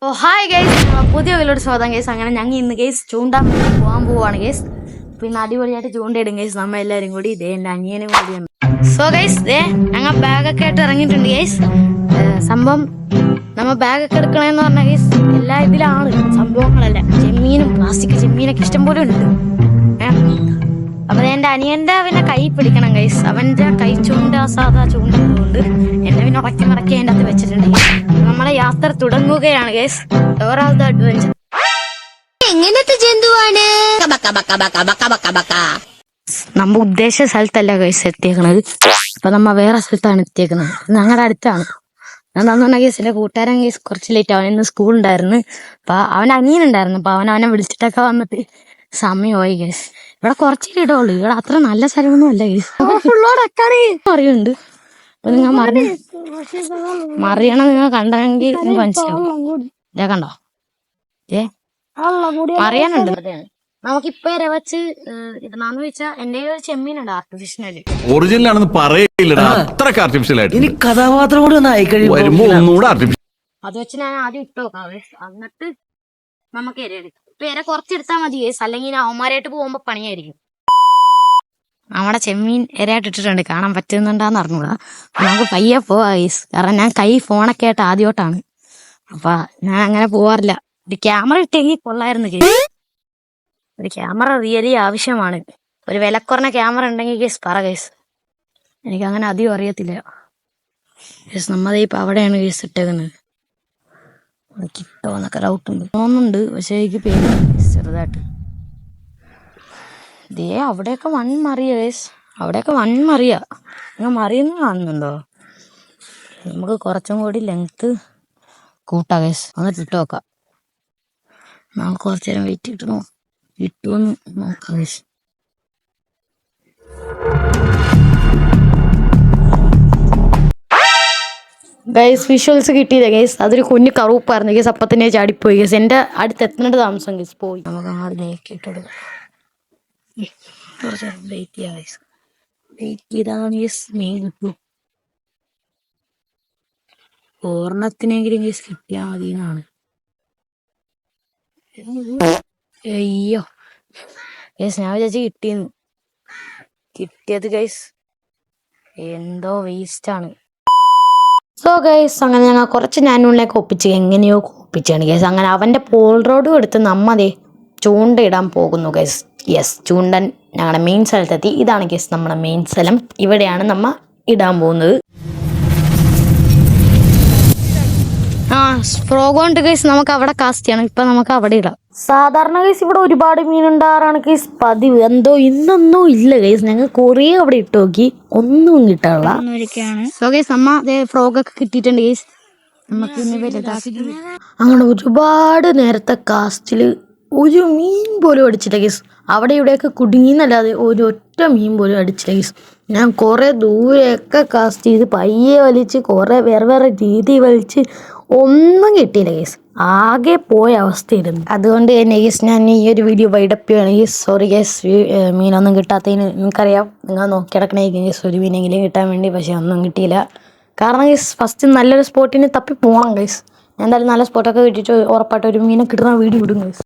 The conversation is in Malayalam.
ഓ ഹായ് ഗൈസ്, പുതിയ വീഡിയോയുടെ സ്വാഗതം ഗൈസ്. അങ്ങനെ ഞങ്ങൾ ഇന്ന് ഗൈസ് ചൂണ്ടാൻ പോകാൻ പോവാണ് ഗൈസ്. പിന്നെ അടിപൊളിയായിട്ട് ചൂണ്ടയിടും ഗൈസ്. നമ്മ എല്ലാവരും കൂടി ഇതേ എൻ്റെ അനിയനും കൂടിയാണ്. സോ ഗൈസ് ഞങ്ങൾ ബാഗൊക്കെ ആയിട്ട് ഇറങ്ങിയിട്ടുണ്ട് ഗൈസ്. സംഭവം നമ്മ ബാഗൊക്കെ എടുക്കണമെന്ന് പറഞ്ഞ ഗൈസ് എല്ലാ ഇതിലാണ് സംഭവങ്ങളല്ല. ചെമ്മീനും പ്ലാസ്റ്റിക് ചെമ്മീനൊക്കെ ഇഷ്ടം പോലെ ഉണ്ട്. അപ്പൊ എൻ്റെ അനിയൻ്റെ പിന്നെ കൈ പിടിക്കണം ഗൈസ്. അവൻ്റെ കൈ ചൂണ്ട സാധാ ചൂണ്ടതുകൊണ്ട് എന്നെ പിന്നെ ഉറക്കി മറക്കി അതിൻ്റെ അകത്ത് വെച്ചിട്ടുണ്ട്. നമ്മളെ യാത്ര തുടങ്ങുകയാണ് ഗൈസ്. Overall adventure. എങ്ങനത്തെ ജന്തുവാണ്? നമ്മ ഉദ്ദേശിച്ച സ്ഥലത്തല്ല ഗൈസ് എത്തിയേക്കണത്. അപ്പൊ നമ്മ വേറെ സ്ഥലത്താണ് എത്തിയേക്കുന്നത്. ഞങ്ങളുടെ അടുത്താണ്. എന്താന്ന് പറഞ്ഞ ഗൈസ് എന്റെ കൂട്ടുകാരൻ ഗൈസ് കുറച്ച് ലേറ്റ് അവൻ ഇന്ന് സ്കൂൾ ഉണ്ടായിരുന്നു. അപ്പൊ അവൻ അനിയനുണ്ടായിരുന്നു. അപ്പൊ അവനെ വിളിച്ചിട്ടൊക്കെ വന്നിട്ട് സമയമായി ഗൈസ്. ഇവിടെ കുറച്ചേ ഇടുള്ളൂ. ഇവിടെ അത്ര നല്ല സ്ഥലമൊന്നും അല്ല ഗൈസ്. ഫുള്ളോടൊക്കെ അറിയുന്നുണ്ട്. അപ്പൊ നിങ്ങൾ മറിയണം നിങ്ങൾ കണ്ടെങ്കിൽ മനസ്സിലാവും. ഇതേ കണ്ടോ അറിയാനുണ്ട്. നമുക്കിപ്പോ രവച്ച് ഇതെന്നാന്ന് വെച്ചാൽ എന്റെ ഒരു ചെമ്മീനുണ്ട് ആർട്ടിഫിഷ്യല്. ഒറിജിനൽ ആണെന്ന് പറയില്ലടാ, അത്രക്ക് ആർട്ടിഫിഷ്യൽ ആയിട്ട്. ഇനി കഥാപാത്രം കൂടി ഒന്ന് വരുമ്പോ ഒന്നുകൂടെ ആർട്ടിഫിഷ്യൽ. അത് വെച്ച് ഞാൻ ആദ്യം ഇട്ട് നോക്കാം. എന്നിട്ട് നമുക്ക് ഇര എടുക്കാം. ഇപ്പൊ ഇര കുറച്ചെടുത്താൽ മതി കേസ്, അല്ലെങ്കിൽ അവന്മാരായിട്ട് പോകുമ്പോ പണിയായിരിക്കും. നമ്മുടെ ചെമ്മീൻ ഇരയായിട്ട് ഇട്ടിട്ടുണ്ട്. കാണാൻ പറ്റുന്നുണ്ടാന്ന് അറിഞ്ഞൂടാ. നമുക്ക് പയ്യെ പോവാ കേസ്. കാരണം ഞാൻ കൈ ഫോണൊക്കെ ആയിട്ട് ആദ്യമായിട്ടാണ്. അപ്പൊ ഞാൻ അങ്ങനെ പോവാറില്ല. ഒരു ക്യാമറ ഇട്ടെങ്കിൽ കൊള്ളായിരുന്നു കേസ്. ഒരു ക്യാമറ റിയലി ആവശ്യമാണ്. ഒരു വിലക്കുറഞ്ഞ ക്യാമറ ഉണ്ടെങ്കിൽ കേസ് പറ കേസ്. എനിക്ക് അങ്ങനെ അധികം അറിയത്തില്ല കേസ്. നമ്മതേ ഇപ്പൊ അവിടെയാണ് കേസ് ഇട്ടേക്കുന്നത്. കിട്ടോ എന്നൊക്കെ ഡൗട്ടുണ്ട് തോന്നുന്നുണ്ട്. പക്ഷെ എനിക്ക് പേര് ചെറുതായിട്ട് ദേ അവിടെയൊക്കെ വൺ മറിയ കേസ്. അവിടെയൊക്കെ വൺ മറിയ. നിങ്ങൾ മറിയുന്ന കാണുന്നുണ്ടോ? നമുക്ക് കുറച്ചും കൂടി ലെങ്ത്ത് കൂട്ടാ കേസ്. എന്നിട്ട് ഇട്ട് നോക്കാം. നമുക്ക് കുറച്ചു നേരം വെയിറ്റ് കിട്ടണോ കിട്ടുമെന്ന് നോക്കാം കേസ്. ഗൈസ് വിഷ്വൽസ് കിട്ടിയില്ല ഗൈസ്. അതൊരു കുഞ്ഞു കറുപ്പായിരുന്നു ഗൈസ്. അപ്പം തന്നെ ചാടിപ്പോയി ഗൈസ്. എൻ്റെ അടുത്ത് എത്തേണ്ട താമസം ഗൈസ് പോയി. നമുക്ക് ആടിലേക്ക് ഇട്ടെടുക്കാം. കുറച്ച് വെയിറ്റ് ചെയ്യാം ഗൈസ്. വെയിറ്റ് ചെയ്താണ് ഗൈസ് മീൻ കിട്ടും. ഓർണത്തിനെങ്കിലും ഗൈസ് കിട്ടിയാൽ മതി എന്നാണ്. അയ്യോ ഗൈസ് ഞാൻ വിചാരിച്ച് കിട്ടിയത് ഗൈസ് എന്തോ വേസ്റ്റാണ്. സോ ഗൈസ് അങ്ങനെ ഞങ്ങൾ കുറച്ച് ഞാനുള്ളിലേക്ക് ഒപ്പിച്ച് എങ്ങനെയോ ഒപ്പിച്ചാണ് ഗൈസ്. അങ്ങനെ അവൻ്റെ പോൾ റോഡും എടുത്ത് നമ്മതേ ചൂണ്ടയിടാൻ പോകുന്നു ഗൈസ്. യെസ്, ചൂണ്ടൻ ഞങ്ങളുടെ മെയിൻ സ്ഥലത്തെത്തി. ഇതാണ് ഗൈസ് നമ്മുടെ മെയിൻ സ്ഥലം. ഇവിടെയാണ് നമ്മ ഇടാൻ പോകുന്നത്. ഫ്രോഗ് കൊണ്ട് ഗൈസ് നമുക്ക് അവിടെ കാസ്റ്റ് ചെയ്യണം. ഇപ്പൊ നമുക്ക് അവിടെ ഇടാം. സാധാരണ ഗൈസ് ഇവിടെ ഒരുപാട് മീനുണ്ടാറാണ് ഗൈസ് പതിവ്. എന്തോ ഇന്നൊന്നും ഇല്ല ഗൈസ്. ഞങ്ങൾ കുറേ അവിടെ ഇട്ട് നോക്കി, ഒന്നും കിട്ടാനുള്ള. സോ ഗൈസ് നമ്മ ഫ്രോഗൊക്കെ കിട്ടിയിട്ടുണ്ട് ഗൈസ്. നമുക്ക് അങ്ങനെ ഒരുപാട് നേരത്തെ കാസ്റ്റില് ഒരു മീൻ പോലും അടിച്ചില്ല ഗൈസ്. അവിടെ ഇവിടെയൊക്കെ കുടുങ്ങിന്നല്ലാതെ ഒരു ഒറ്റ മീൻ പോലും അടിച്ചില്ല ഗൈസ്. ഞാൻ കുറേ ദൂരെയൊക്കെ കാസ്റ്റ് ചെയ്ത് പയ്യെ വലിച്ച് കുറേ വേറെ രീതി വലിച്ച് ഒന്നും കിട്ടിയില്ല ഗൈസ്. ആകെ പോയ അവസ്ഥയായിരുന്നു. അതുകൊണ്ട് തന്നെ ഗൈസ് ഞാൻ ഈ ഒരു വീഡിയോ വൈഡപ്പ് ചെയ്യുകയാണ് ഗൈസ്. സോറി ഗൈസ്, മീനൊന്നും കിട്ടാത്തതിന് നിങ്ങൾക്കറിയാം. നിങ്ങൾ നോക്കി കിടക്കണേക്കും ഗൈസ് ഒരു മീനെങ്കിലും കിട്ടാൻ വേണ്ടി. പക്ഷെ ഒന്നും കിട്ടിയില്ല. കാരണം ഗൈസ് ഫസ്റ്റ് നല്ലൊരു സ്പോട്ടിന് തപ്പി പോകണം ഗൈസ്. ഞാൻ എന്തായാലും നല്ല സ്പോട്ടൊക്കെ കിട്ടിയിട്ട് ഉറപ്പായിട്ട് ഒരു മീനെ കിട്ടുന്ന വീഡിയോ ഇടും ഗൈസ്.